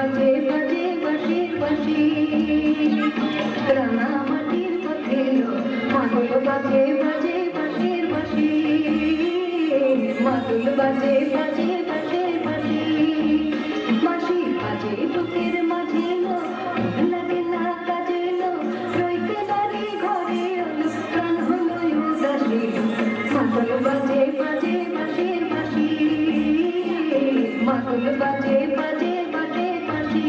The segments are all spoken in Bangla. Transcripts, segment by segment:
বাজে বাজে বাঁশির বাঁশি রাঙামাটির পথে এলো মাদল বাজে বাজে বাঁশির বাঁশি মাদল বাজে বাজে বাঁশির বাঁশি বাঁশি বাজে বুকের মাঝে এলো লাগে না কাজে এলো রইতে বাড়ি ঘরে এলো প্রাণ হলো উদাসী মাদল বাজে বাজে বাঁশির বাঁশি মাদল বাজে বাজে বাজে বাঁশি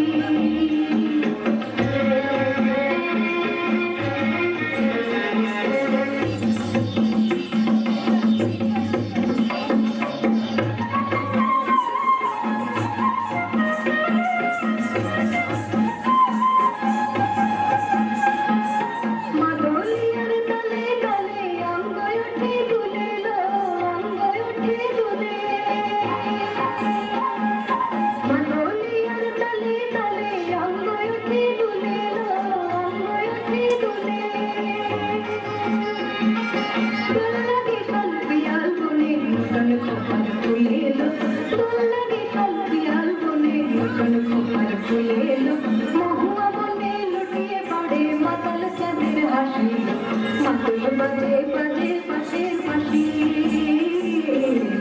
মাদল বাজে বাজে বাঁশির বাঁশি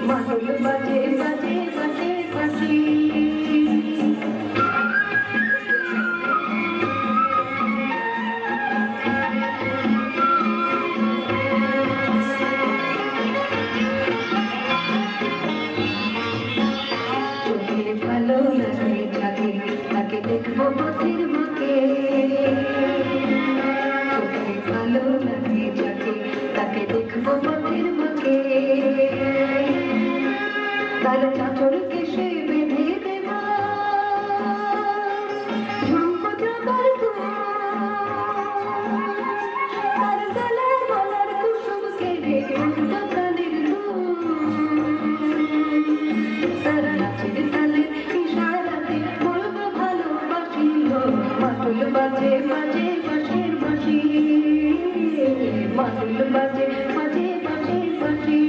মাদল বাজে বাজে বাঁশির বাঁশি চোখে ভালো লাগে যাকে তাকে দেখবো পথের মাকে ভালো লাগে যাকে তাকে দেখবো পথের মাকে তার চাঁচল কেশে বেঁধে দেবা ঝুমকো জগার তার গলার গলার কুসুম কেড়ে কানের তারা নাচের তালে ইশারাতে বলবো ভালোবাসি মাদল বাজে বাজে বাঁশির বাঁশি মাদল বাজে বাজে বাঁশির বাঁশি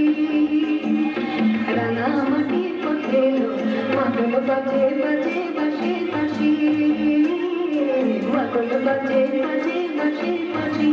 রাঙামাটির পথে এলো মাদল বাজে বাজে বাঁশির বাঁশি মাদল বাজে বাজে বাঁশির বাঁশি